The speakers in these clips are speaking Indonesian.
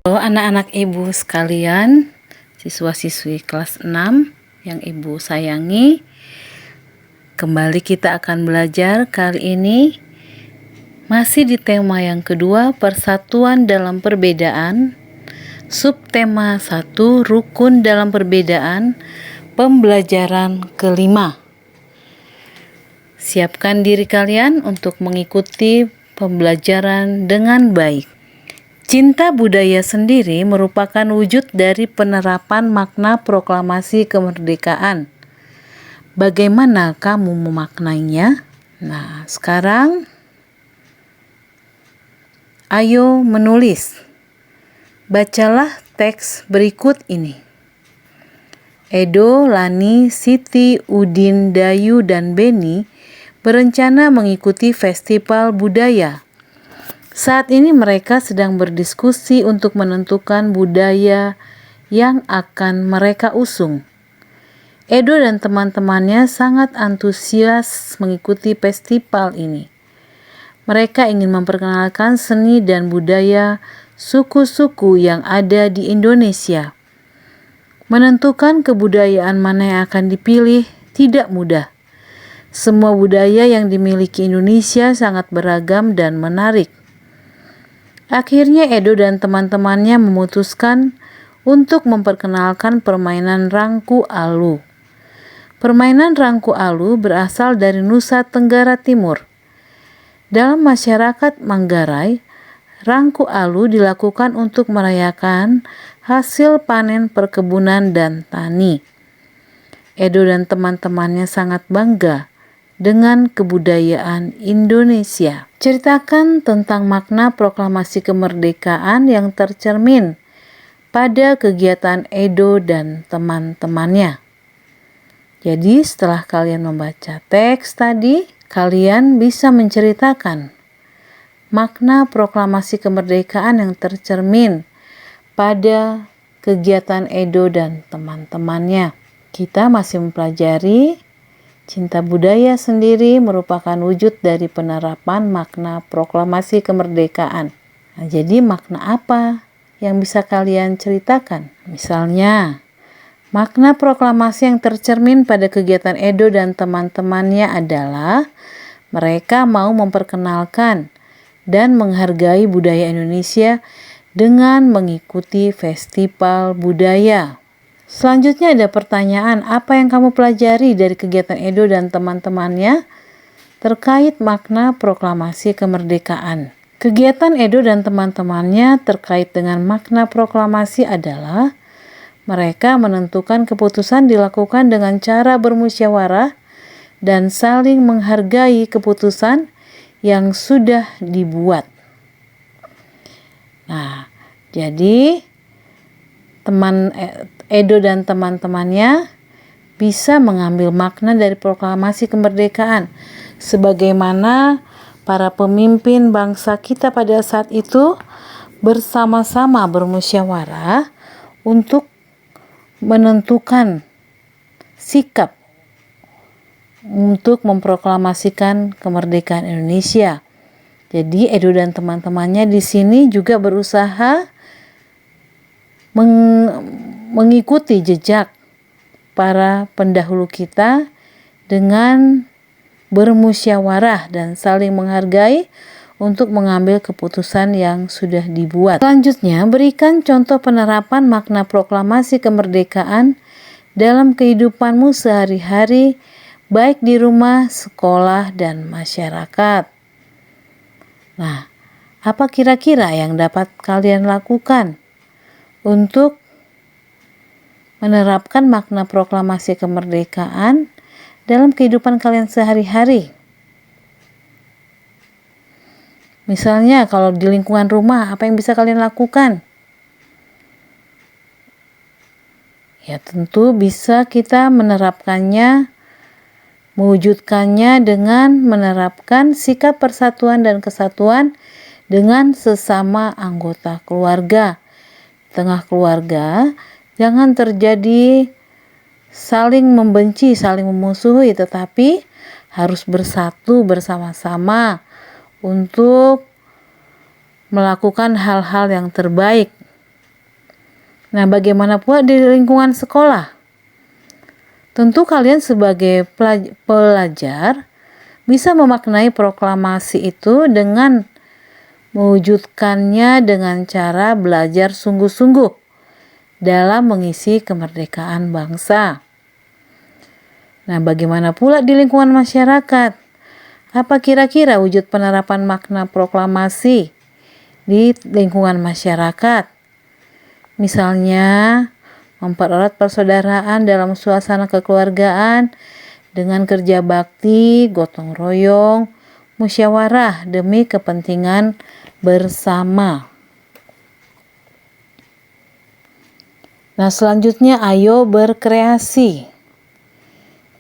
Halo anak-anak ibu sekalian, siswa-siswi kelas 6 yang ibu sayangi. Kembali kita akan belajar kali ini masih di tema yang kedua, persatuan dalam perbedaan. Subtema 1, rukun dalam perbedaan, pembelajaran kelima. Siapkan diri kalian untuk mengikuti pembelajaran dengan baik. Cinta budaya sendiri merupakan wujud dari penerapan makna proklamasi kemerdekaan. Bagaimana kamu memaknainya? Nah, sekarang ayo menulis. Bacalah teks berikut ini. Edo, Lani, Siti, Udin, Dayu, dan Beni berencana mengikuti festival budaya. Saat ini mereka sedang berdiskusi untuk menentukan budaya yang akan mereka usung. Edo dan teman-temannya sangat antusias mengikuti festival ini. Mereka ingin memperkenalkan seni dan budaya suku-suku yang ada di Indonesia. Menentukan kebudayaan mana yang akan dipilih tidak mudah. Semua budaya yang dimiliki Indonesia sangat beragam dan menarik. Akhirnya Edo dan teman-temannya memutuskan untuk memperkenalkan permainan rangku alu. Permainan rangku alu berasal dari Nusa Tenggara Timur. Dalam masyarakat Manggarai, rangku alu dilakukan untuk merayakan hasil panen perkebunan dan tani. Edo dan teman-temannya sangat bangga dengan kebudayaan Indonesia. Ceritakan tentang makna proklamasi kemerdekaan yang tercermin pada kegiatan Edo dan teman-temannya. Jadi setelah kalian membaca teks tadi, kalian bisa menceritakan makna proklamasi kemerdekaan yang tercermin pada kegiatan Edo dan teman-temannya. Kita masih mempelajari cinta budaya sendiri merupakan wujud dari penerapan makna proklamasi kemerdekaan. Nah, jadi makna apa yang bisa kalian ceritakan? Misalnya, makna proklamasi yang tercermin pada kegiatan Edo dan teman-temannya adalah mereka mau memperkenalkan dan menghargai budaya Indonesia dengan mengikuti festival budaya. Selanjutnya ada pertanyaan, apa yang kamu pelajari dari kegiatan Edo dan teman-temannya terkait makna proklamasi kemerdekaan? Kegiatan Edo dan teman-temannya terkait dengan makna proklamasi adalah mereka menentukan keputusan dilakukan dengan cara bermusyawarah dan saling menghargai keputusan yang sudah dibuat. Nah, jadi Edo dan teman-temannya bisa mengambil makna dari proklamasi kemerdekaan sebagaimana para pemimpin bangsa kita pada saat itu bersama-sama bermusyawarah untuk menentukan sikap untuk memproklamasikan kemerdekaan Indonesia. Jadi Edo dan teman-temannya di sini juga berusaha mengikuti jejak para pendahulu kita dengan bermusyawarah dan saling menghargai untuk mengambil keputusan yang sudah dibuat. Selanjutnya, berikan contoh penerapan makna proklamasi kemerdekaan dalam kehidupanmu sehari-hari, baik di rumah, sekolah, dan masyarakat. Nah, apa kira-kira yang dapat kalian lakukan untuk menerapkan makna proklamasi kemerdekaan dalam kehidupan kalian sehari-hari? Misalnya kalau di lingkungan rumah, apa yang bisa kalian lakukan? Ya tentu bisa kita menerapkannya, mewujudkannya dengan menerapkan sikap persatuan dan kesatuan dengan sesama anggota keluarga. Tengah keluarga, jangan terjadi saling membenci, saling memusuhi, tetapi harus bersatu bersama-sama untuk melakukan hal-hal yang terbaik Nah, bagaimana pula di lingkungan sekolah? Tentu kalian sebagai pelajar bisa memaknai proklamasi itu dengan mewujudkannya dengan cara belajar sungguh-sungguh dalam mengisi kemerdekaan bangsa. Nah, bagaimana pula di lingkungan masyarakat? Apa kira-kira wujud penerapan makna proklamasi di lingkungan masyarakat? Misalnya, mempererat persaudaraan dalam suasana kekeluargaan dengan kerja bakti, gotong royong, musyawarah demi kepentingan bersama. Nah, selanjutnya ayo berkreasi.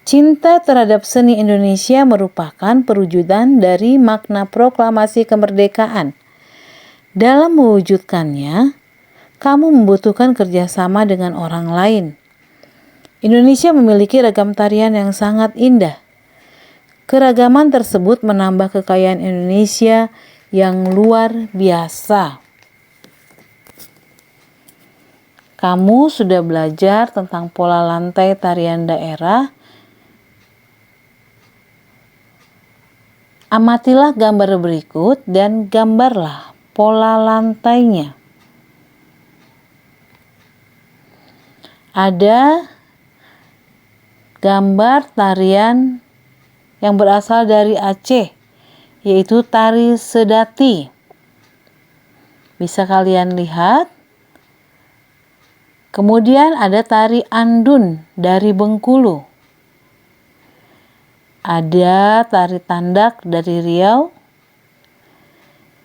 Cinta terhadap seni Indonesia merupakan perwujudan dari makna proklamasi kemerdekaan. Dalam mewujudkannya, kamu membutuhkan kerjasama dengan orang lain. Indonesia memiliki ragam tarian yang sangat indah. Keragaman tersebut menambah kekayaan Indonesia yang luar biasa. Kamu sudah belajar tentang pola lantai tarian daerah. Amatilah gambar berikut dan gambarlah pola lantainya. Ada gambar tarian yang berasal dari Aceh, yaitu tari sedati. Bisa kalian lihat. Kemudian ada tari andun dari Bengkulu. Ada tari tandak dari Riau.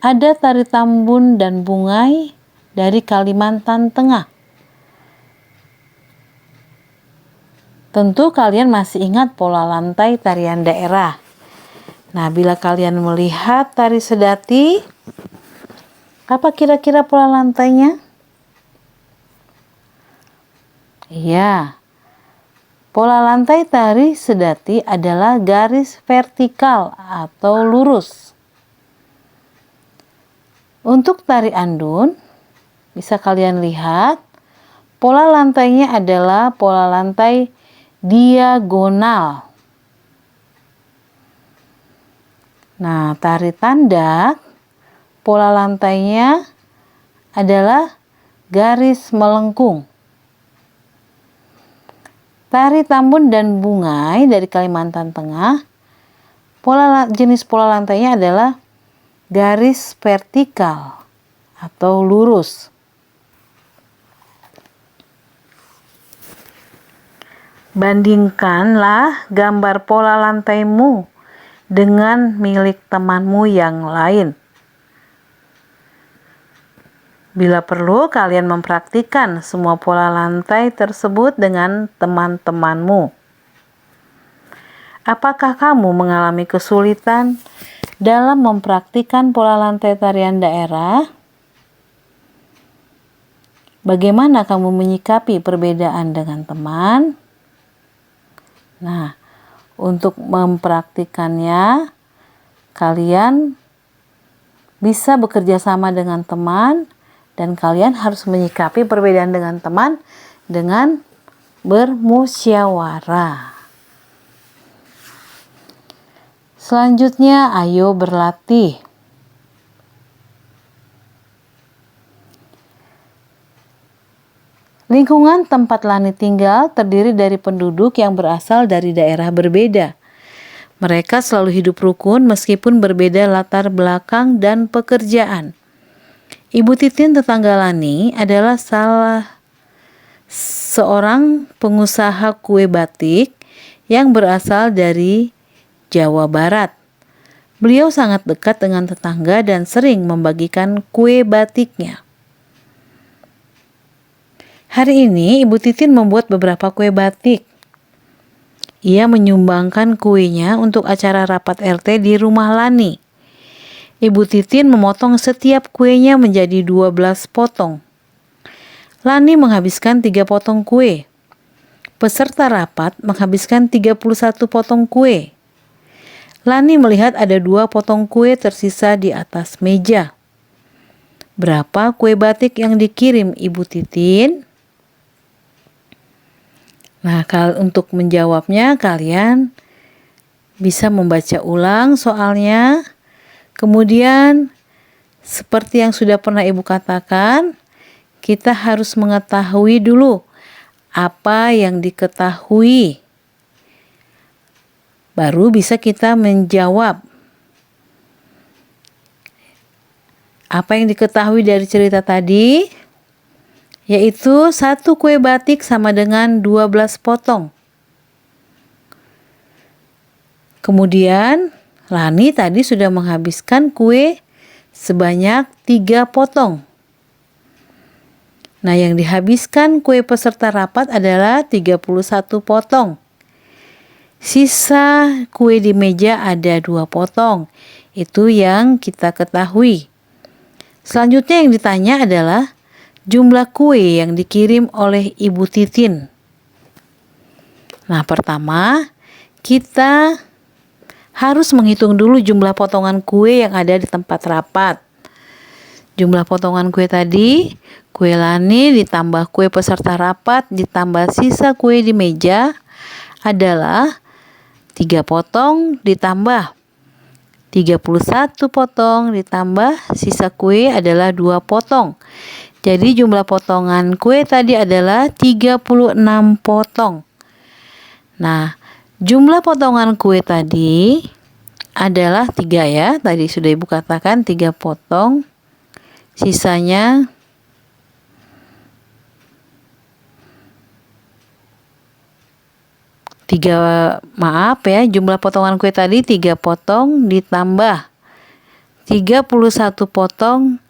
Ada tari tambun dan bungai dari Kalimantan Tengah. Tentu kalian masih ingat pola lantai tarian daerah. Nah, bila kalian melihat tari sedati, apa kira-kira pola lantainya? Iya, pola lantai tari sedati adalah garis vertikal atau lurus. Untuk tari andun, bisa kalian lihat, pola lantainya adalah pola lantai diagonal. Nah, tari tandak, pola lantainya adalah garis melengkung. Tari tambun dan bungai dari Kalimantan Tengah, jenis pola lantainya adalah garis vertikal atau lurus. Bandingkanlah gambar pola lantaimu dengan milik temanmu yang lain. Bila perlu, kalian mempraktikkan semua pola lantai tersebut dengan teman-temanmu. Apakah kamu mengalami kesulitan dalam mempraktikkan pola lantai tarian daerah? Bagaimana kamu menyikapi perbedaan dengan teman? Nah, untuk mempraktikannya, kalian bisa bekerja sama dengan teman dan kalian harus menyikapi perbedaan dengan teman dengan bermusyawarah. Selanjutnya, ayo berlatih. Lingkungan tempat Lani tinggal terdiri dari penduduk yang berasal dari daerah berbeda. Mereka selalu hidup rukun meskipun berbeda latar belakang dan pekerjaan. Ibu Titin tetangga Lani adalah salah seorang pengusaha kue batik yang berasal dari Jawa Barat. Beliau sangat dekat dengan tetangga dan sering membagikan kue batiknya. Hari ini Ibu Titin membuat beberapa kue batik. Ia menyumbangkan kuenya untuk acara rapat RT di rumah Lani. Ibu Titin memotong setiap kuenya menjadi 12 potong. Lani menghabiskan 3 potong kue. Peserta rapat menghabiskan 31 potong kue. Lani melihat ada 2 potong kue tersisa di atas meja. Berapa kue batik yang dikirim Ibu Titin? Nah, untuk menjawabnya kalian bisa membaca ulang soalnya. Kemudian seperti yang sudah pernah Ibu katakan, kita harus mengetahui dulu apa yang diketahui. Baru bisa kita menjawab. Apa yang diketahui dari cerita tadi? Yaitu 1 kue batik sama dengan 12 potong. Kemudian Lani tadi sudah menghabiskan kue sebanyak 3 potong. Nah, yang dihabiskan kue peserta rapat adalah 31 potong. Sisa kue di meja ada 2 potong. Itu yang kita ketahui. Selanjutnya yang ditanya adalah jumlah kue yang dikirim oleh Ibu Titin. Nah, pertama kita harus menghitung dulu jumlah potongan kue yang ada di tempat rapat. Jumlah potongan kue tadi, kue Lani ditambah kue peserta rapat ditambah sisa kue di meja adalah 3 potong ditambah 31 potong ditambah sisa kue adalah 2 potong. Jadi jumlah potongan kue tadi adalah 36 potong. Nah, jumlah potongan kue tadi adalah 3 ya. Tadi sudah Ibu katakan 3 potong. Sisanya jumlah potongan kue tadi 3 potong ditambah 31 potong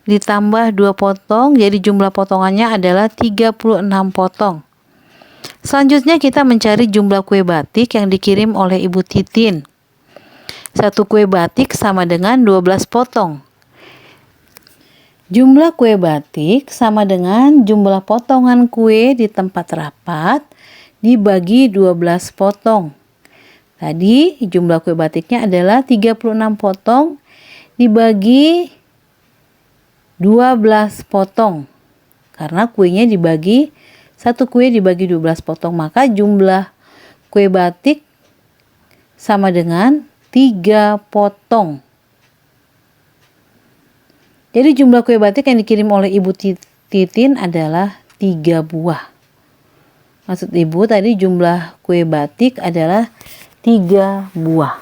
ditambah 2 potong, jadi jumlah potongannya adalah 36 potong. Selanjutnya kita mencari jumlah kue batik yang dikirim oleh Ibu Titin. 1 kue batik sama dengan 12 potong. Jumlah kue batik sama dengan jumlah potongan kue di tempat rapat dibagi 12 potong. Tadi jumlah kue batiknya adalah 36 potong dibagi 12 potong. Karena kuenya dibagi, 1 kue dibagi 12 potong, maka jumlah kue batik sama dengan 3 potong. Jadi jumlah kue batik yang dikirim oleh Ibu Titin adalah 3 buah. Maksud Ibu tadi jumlah kue batik adalah 3 buah.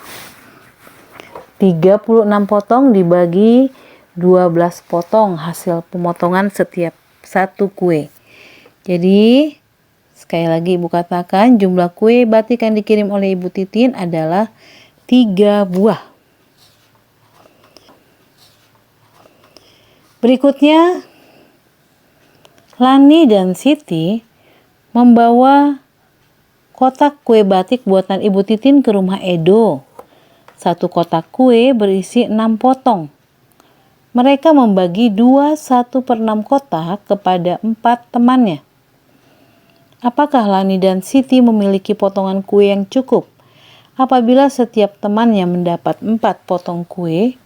36 potong dibagi 12 potong hasil pemotongan setiap 1 kue. Jadi sekali lagi Ibu katakan jumlah kue batik yang dikirim oleh Ibu Titin adalah 3 buah. Berikutnya Lani dan Siti membawa kotak kue batik buatan Ibu Titin ke rumah Edo. 1 kotak kue berisi 6 potong. Mereka membagi 1/6 kotak kepada 4 temannya. Apakah Lani dan Siti memiliki potongan kue yang cukup apabila setiap temannya mendapat 4 potong kue?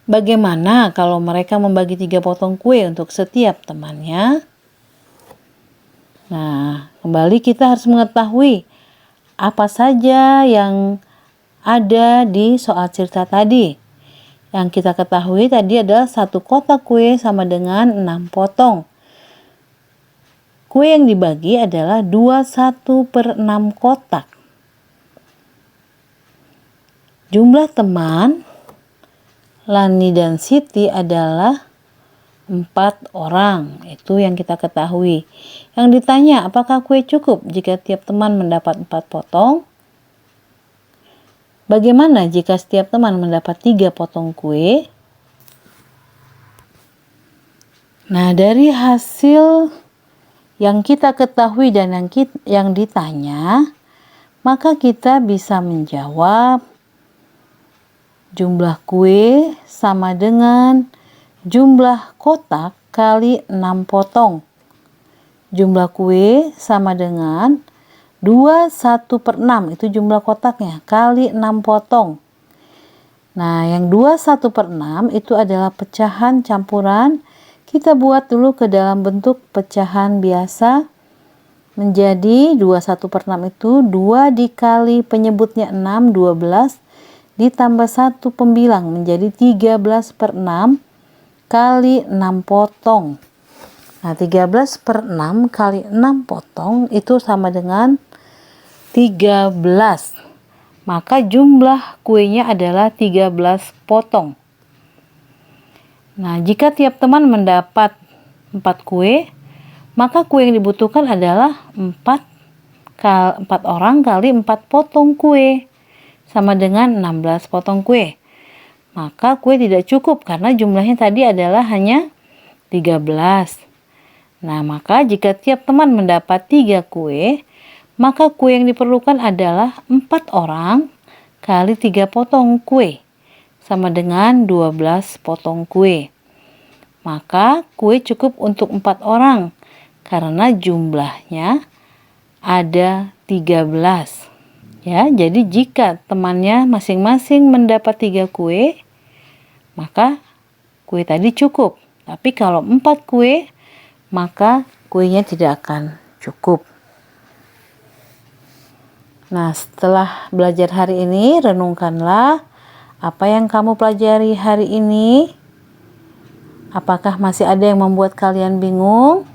Bagaimana kalau mereka membagi 3 potong kue untuk setiap temannya? Nah, kembali kita harus mengetahui apa saja yang ada di soal cerita tadi. Yang kita ketahui tadi adalah 1 kotak kue sama dengan 6 potong. Kue yang dibagi adalah 21/6 kotak. Jumlah teman Lani dan Siti adalah 4 orang. Itu yang kita ketahui. Yang ditanya, apakah kue cukup jika tiap teman mendapat 4 potong? Bagaimana jika setiap teman mendapat 3 potong kue? Nah, dari hasil yang kita ketahui dan yang ditanya, maka kita bisa menjawab jumlah kue sama dengan jumlah kotak kali 6 potong. Jumlah kue sama dengan 21/6, itu jumlah kotaknya, kali 6 potong. Nah, yang 21/6 itu adalah pecahan campuran. Kita buat dulu ke dalam bentuk pecahan biasa. menjadi 21/6 itu 2 dikali penyebutnya 6, 12, ditambah 1 pembilang menjadi 13/6 kali 6 potong. Nah, 13/6 kali 6 potong itu sama dengan 13. Maka jumlah kuenya adalah 13 potong. Nah, jika tiap teman mendapat 4 kue, maka kue yang dibutuhkan adalah 4 orang kali 4 potong kue, sama dengan 16 potong kue. Maka kue tidak cukup karena jumlahnya tadi adalah hanya 13. Nah, maka jika tiap teman mendapat 3 kue, maka kue yang diperlukan adalah 4 orang kali 3 potong kue, sama dengan 12 potong kue. Maka kue cukup untuk 4 orang karena jumlahnya ada 13. Ya, jadi jika temannya masing-masing mendapat 3 kue, maka kue tadi cukup. Tapi kalau 4 kue, maka kuenya tidak akan cukup. Nah, setelah belajar hari ini, renungkanlah apa yang kamu pelajari hari ini. Apakah masih ada yang membuat kalian bingung?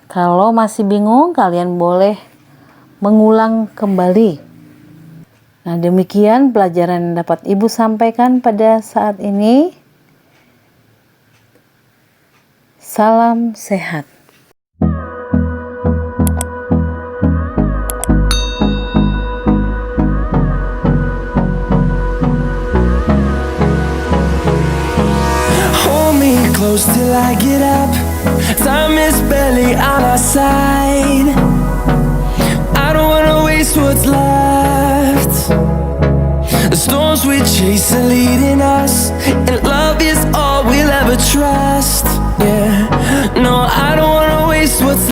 Kalau masih bingung, kalian boleh mengulang kembali. Nah, demikian pelajaran yang dapat Ibu sampaikan pada saat ini. Salam sehat. Hold me close till I get up. Time is barely on our side. I don't wanna waste what's left. The storms we chase are leading us, and love is all we'll ever trust. Yeah, no, I don't wanna waste what's